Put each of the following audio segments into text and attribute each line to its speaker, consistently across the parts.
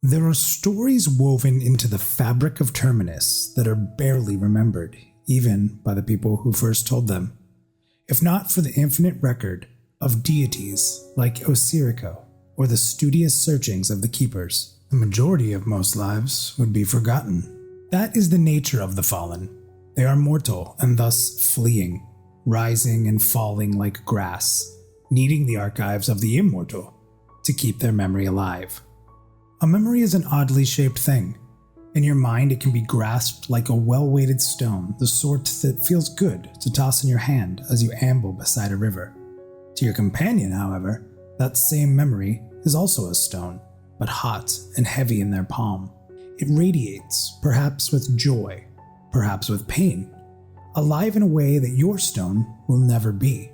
Speaker 1: There are stories woven into the fabric of Terminus that are barely remembered, even by the people who first told them, if not for the infinite record of deities like Osirico or the studious searchings of the keepers. The majority of most lives would be forgotten. That is the nature of the fallen. They are mortal and thus fleeing, rising and falling like grass, needing the archives of the immortal to keep their memory alive. A memory is an oddly shaped thing. In your mind, it can be grasped like a well-weighted stone, the sort that feels good to toss in your hand as you amble beside a river. To your companion, however, that same memory is also a stone, but hot and heavy in their palm. It radiates, perhaps with joy, perhaps with pain, alive in a way that your stone will never be.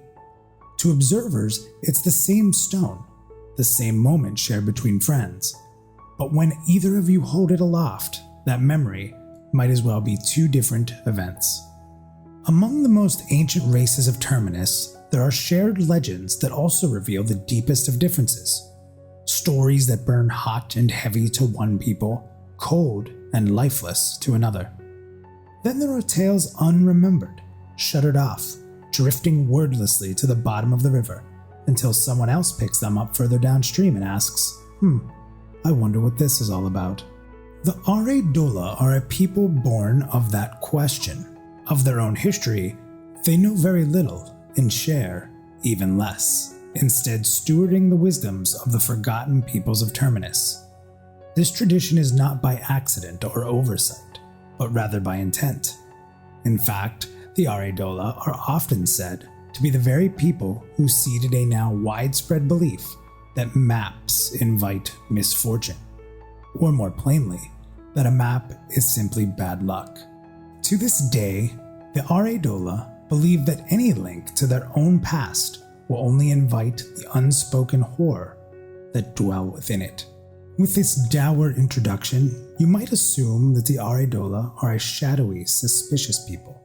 Speaker 1: To observers, it's the same stone, the same moment shared between friends. But when either of you hold it aloft, that memory might as well be two different events. Among the most ancient races of Terminus, there are shared legends that also reveal the deepest of differences. Stories that burn hot and heavy to one people, cold and lifeless to another. Then there are tales unremembered, shuttered off, drifting wordlessly to the bottom of the river, until someone else picks them up further downstream and asks, I wonder what this is all about. The Aridola are a people born of that question. Of their own history, they know very little and share even less, instead stewarding the wisdoms of the forgotten peoples of Terminus. This tradition is not by accident or oversight, but rather by intent. In fact, the Aridola are often said to be the very people who seeded a now widespread belief that maps invite misfortune, or more plainly, that a map is simply bad luck. To this day, the Aridola believe that any link to their own past will only invite the unspoken horror that dwell within it. With this dour introduction, you might assume that the Aridola are a shadowy, suspicious people,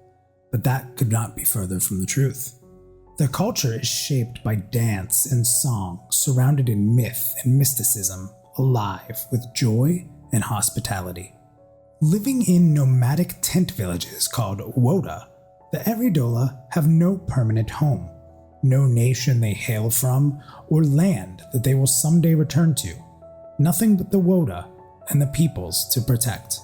Speaker 1: but that could not be further from the truth. Their culture is shaped by dance and song, surrounded in myth and mysticism, alive with joy and hospitality. Living in nomadic tent villages called Woda, the Aridola have no permanent home, no nation they hail from, or land that they will someday return to. Nothing but the Woda and the peoples to protect.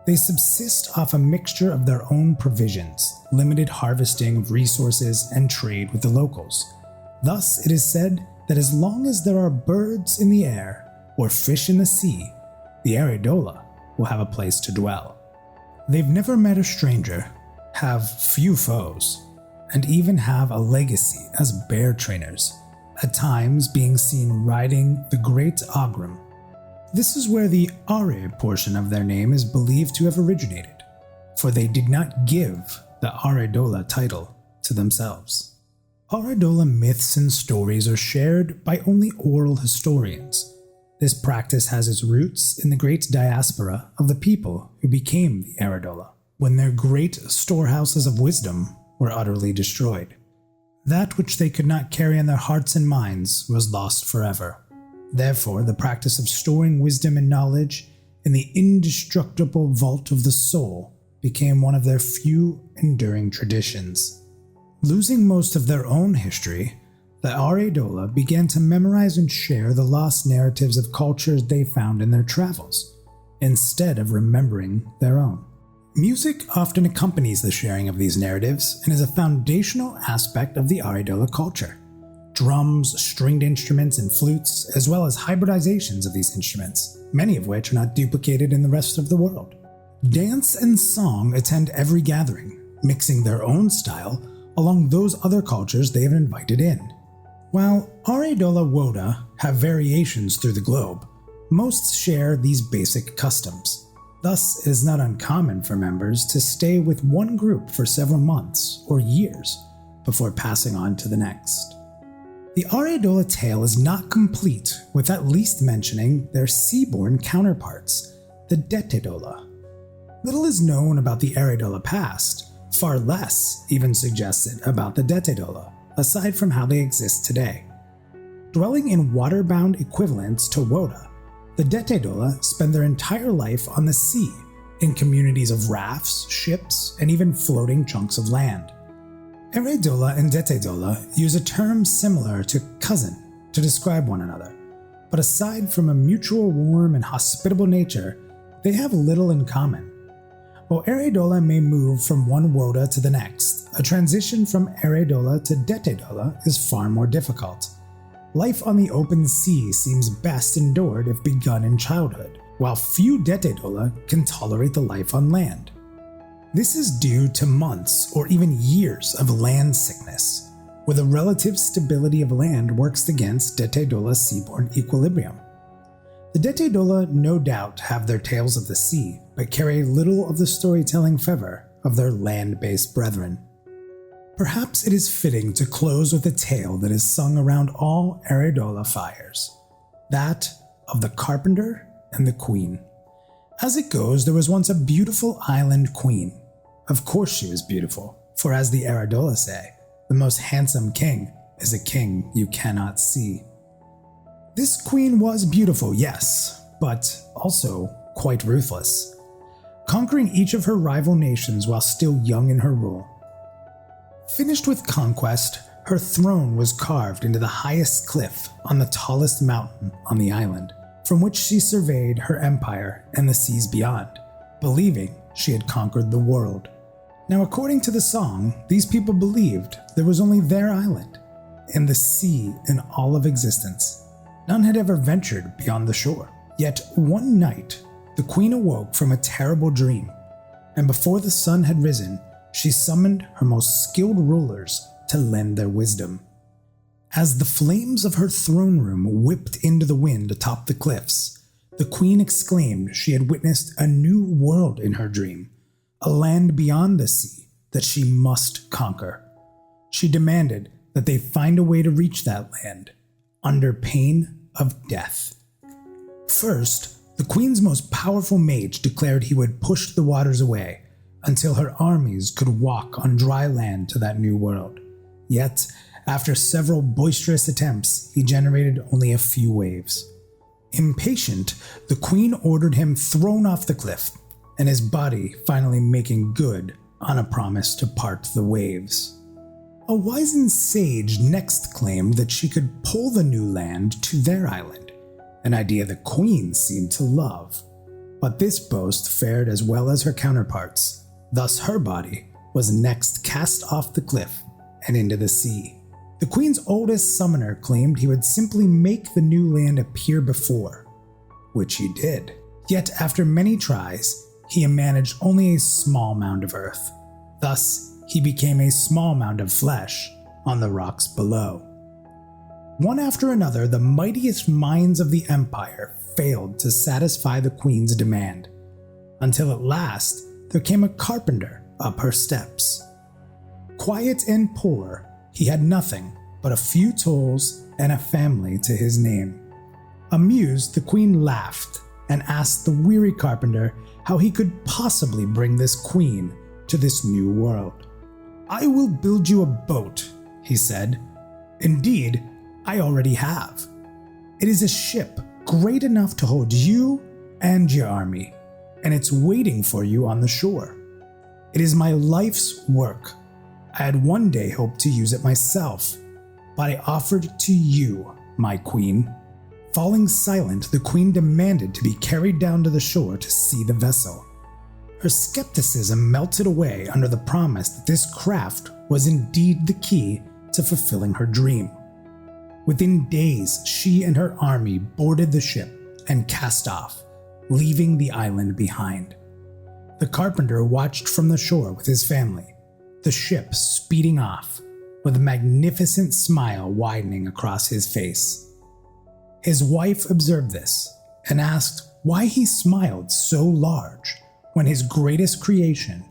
Speaker 1: They subsist off a mixture of their own provisions, limited harvesting of resources, and trade with the locals. Thus, it is said that as long as there are birds in the air or fish in the sea, the Aridola will have a place to dwell. They've never met a stranger, have few foes, and even have a legacy as bear trainers, at times being seen riding the Great Ogrim. This is where the Are portion of their name is believed to have originated, for they did not give the Aridola title to themselves. Aridola myths and stories are shared by only oral historians. This practice has its roots in the great diaspora of the people who became the Aridola, when their great storehouses of wisdom were utterly destroyed. That which they could not carry in their hearts and minds was lost forever. Therefore, the practice of storing wisdom and knowledge in the indestructible vault of the soul became one of their few enduring traditions. Losing most of their own history, the Aridola began to memorize and share the lost narratives of cultures they found in their travels, instead of remembering their own. Music often accompanies the sharing of these narratives and is a foundational aspect of the Aridola culture. Drums, stringed instruments, and flutes, as well as hybridizations of these instruments, many of which are not duplicated in the rest of the world. Dance and song attend every gathering, mixing their own style along those other cultures they have invited in. While Aridola Woda have variations through the globe, most share these basic customs. Thus, it is not uncommon for members to stay with one group for several months or years before passing on to the next. The Aridola tale is not complete with at least mentioning their seaborne counterparts, the Detedola. Little is known about the Aridola past, far less even suggested about the Detedola, aside from how they exist today. Dwelling in water-bound equivalents to Woda, The Detedola spend their entire life on the sea, in communities of rafts, ships, and even floating chunks of land. Aridola and Detedola use a term similar to cousin to describe one another, but aside from a mutual warm and hospitable nature, they have little in common. While Aridola may move from one woda to the next, a transition from Aridola to Detedola is far more difficult. Life on the open sea seems best endured if begun in childhood, while few Detedola can tolerate the life on land. This is due to months or even years of land sickness, where the relative stability of land works against Detedola's seaborne equilibrium. The Detedola no doubt have their tales of the sea, but carry little of the storytelling fervor of their land-based brethren. Perhaps it is fitting to close with a tale that is sung around all Aridola fires, that of the carpenter and the queen. As it goes, there was once a beautiful island queen. Of course she was beautiful, for as the Aridola say, the most handsome king is a king you cannot see. This queen was beautiful, yes, but also quite ruthless, conquering each of her rival nations while still young in her rule. Finished with conquest, her throne was carved into the highest cliff on the tallest mountain on the island, from which she surveyed her empire and the seas beyond, believing she had conquered the world. Now, according to the song, these people believed there was only their island, and the sea in all of existence. None had ever ventured beyond the shore. Yet one night, the queen awoke from a terrible dream, and before the sun had risen, she summoned her most skilled rulers to lend their wisdom. As the flames of her throne room whipped into the wind atop the cliffs, the queen exclaimed she had witnessed a new world in her dream, a land beyond the sea that she must conquer. She demanded that they find a way to reach that land, under pain of death. First, the queen's most powerful mage declared he would push the waters away until her armies could walk on dry land to that new world. Yet, after several boisterous attempts, he generated only a few waves. Impatient, the queen ordered him thrown off the cliff, and his body finally making good on a promise to part the waves. A wizened sage next claimed that she could pull the new land to their island, an idea the queen seemed to love. But this boast fared as well as her counterparts. Thus her body was next cast off the cliff and into the sea. The queen's oldest summoner claimed he would simply make the new land appear before, which he did. Yet after many tries, he managed only a small mound of earth. Thus, he became a small mound of flesh on the rocks below. One after another, the mightiest minds of the empire failed to satisfy the queen's demand, until at last there came a carpenter up her steps. Quiet and poor, he had nothing but a few tools and a family to his name. Amused, the queen laughed and asked the weary carpenter how he could possibly bring this queen to this new world. "I will build you a boat," he said. "Indeed, I already have. It is a ship great enough to hold you and your army, and it's waiting for you on the shore. It is my life's work. I had one day hoped to use it myself, but I offered it to you, my queen." Falling silent, the queen demanded to be carried down to the shore to see the vessel. Her skepticism melted away under the promise that this craft was indeed the key to fulfilling her dream. Within days, she and her army boarded the ship and cast off, leaving the island behind. The carpenter watched from the shore with his family, the ship speeding off, with a magnificent smile widening across his face. His wife observed this and asked why he smiled so large when his greatest creation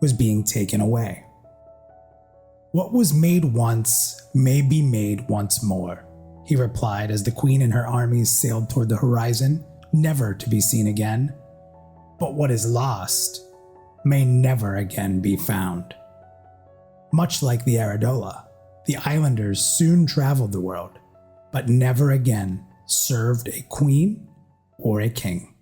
Speaker 1: was being taken away. "What was made once may be made once more," he replied as the queen and her armies sailed toward the horizon, never to be seen again. "But what is lost may never again be found." Much like the Aridola, the islanders soon traveled the world, but never again served a queen or a king.